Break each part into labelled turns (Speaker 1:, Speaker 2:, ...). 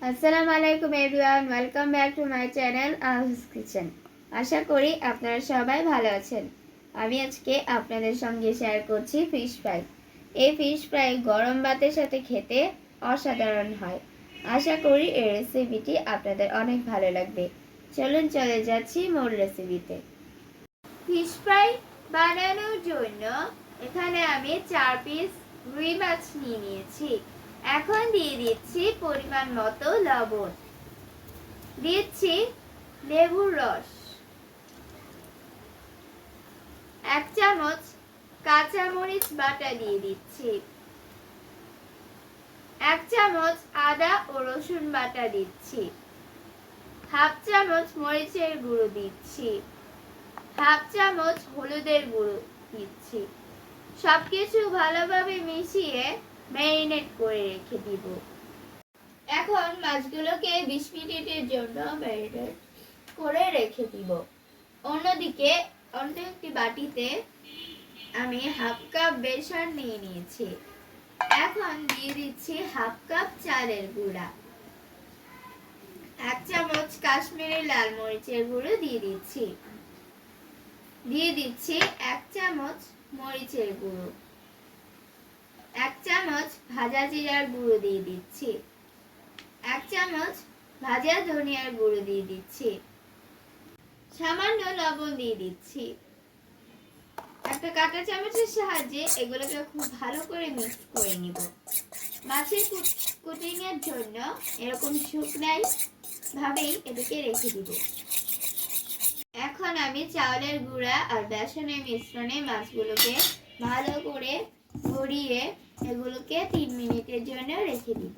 Speaker 1: আসসালামু আলাইকুম everyone, welcome back to my channel আহুস কিচেন। আশা করি আপনারা সবাই ভালো আছেন। আমি আজকে আপনাদের সঙ্গে শেয়ার করছি ফিশ ফ্রাই। এই ফিশ ফ্রাই গরম ভাতের সাথে খেতে অসাধারণ হয়। আশা করি এই রেসিপিটি আপনাদের অনেক ভালো লাগবে। চলুন চলে যাচ্ছি মূল রেসিপিতে। ফিশ ফ্রাই বানানোর জন্য এখানে আমি 4 পিস রুই মাছ নিয়েছি। এখন দিয়ে দিচ্ছি পরিমাণ মতো লবণ, দিচ্ছি লেবুর রস, 1 চামচ কাঁচামরিচ বাটা দিয়ে দিচ্ছি, 1 চামচ আদা ও রসুন বাটা দিচ্ছি, হাফ চামচ মরিচের গুঁড়ো দিচ্ছি, হাফ চামচ হলুদের গুঁড়ো দিচ্ছি। সবকিছু ভালোভাবে মিশিয়ে ম্যারিনেট করে রেখে দিব। এখন মাছগুলোকে 20 মিনিটের জন্য ম্যারিনেট করে রেখে দিব। অন্যদিকে অন্য একটি বাটিতে আমি হাফ কাপ বেসন নিয়ে নিয়েছি। এখন দিয়ে দিচ্ছি হাফ কাপ চালের গুঁড়া, 1 চামচ কাশ্মীরি লাল মরিচের গুঁড়ো দিয়ে দিচ্ছি, 1 চামচ মরিচের গুঁড়ো, 1 চামচ ভাজা জিরার গুঁড়ো দিয়ে দিচ্ছি, 1 চামচ ভাজা ধনিয়ার গুঁড়ো দিয়ে দিচ্ছি, সামান্য লবণ দিয়ে দিচ্ছি। একটা কাঁটা চামচের সাহায্যে এগুলোকে খুব ভালো করে মিক্স করে নিব। মাছের কুটিং এর জন্য এরকম শুকনাই ভাবেই এটাকে রেখে দিব। এখন আমি চাউলের গুঁড়া আর বেসনের মিশ্রণে মাছগুলোকে ভালো করে গড়িয়ে এগুলোকে 3 মিনিটের জন্য রেখে দিব।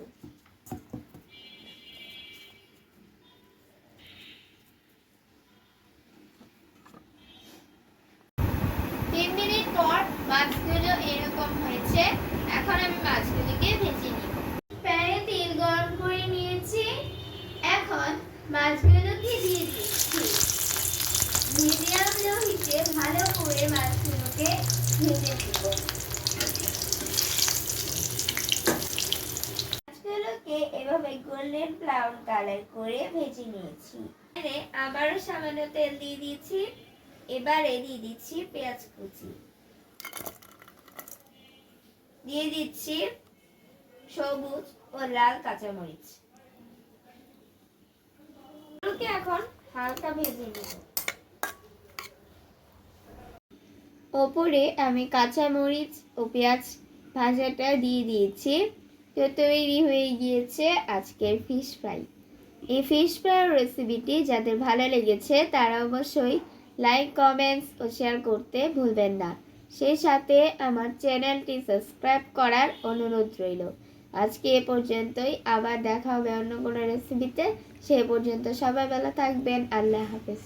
Speaker 1: 3 মিনিট পর মাছগুলো এরকম হয়েছে। এখন আমি মাছগুলোকে ভেজে নিব। প্যানে তেল গরম করে নিয়েছি। এখন মাছগুলোকে দিয়ে দিচ্ছি। মিডিয়াম লো হিটে ভালো করে মাছগুলোকে ভেজে নিব। মাছগুলোকে এভাবে গোল্ডেন ব্রাউন কালার করে ভেজে নিয়েছি। আবারও সামান্য তেল দিয়ে দিয়েছি। এবারে দিয়ে দিচ্ছি পেঁয়াজ কুচি, দিয়ে দিচ্ছি সবুজ ও লাল কাঁচামরিচ। এখন হালকা ভেজে নেব। ওপরে আমি কাঁচামরিচ ও পেঁয়াজ ভাজাটা দিয়ে দিয়েছি। তো তৈরি হয়ে গিয়েছে আজকের ফিশ ফ্রাই। এই ফিশ ফ্রাই রেসিপিটি যাদের ভালো লেগেছে তারা অবশ্যই লাইক, কমেন্টস ও শেয়ার করতে ভুলবেন না। সেই সাথে আমার চ্যানেলটি সাবস্ক্রাইব করার অনুরোধ রইল। আজকে এ পর্যন্তই, আবার দেখা হবে অন্য কোনো রেসিপিতে। সে পর্যন্ত সবাই ভালো থাকবেন। আল্লাহ হাফেজ।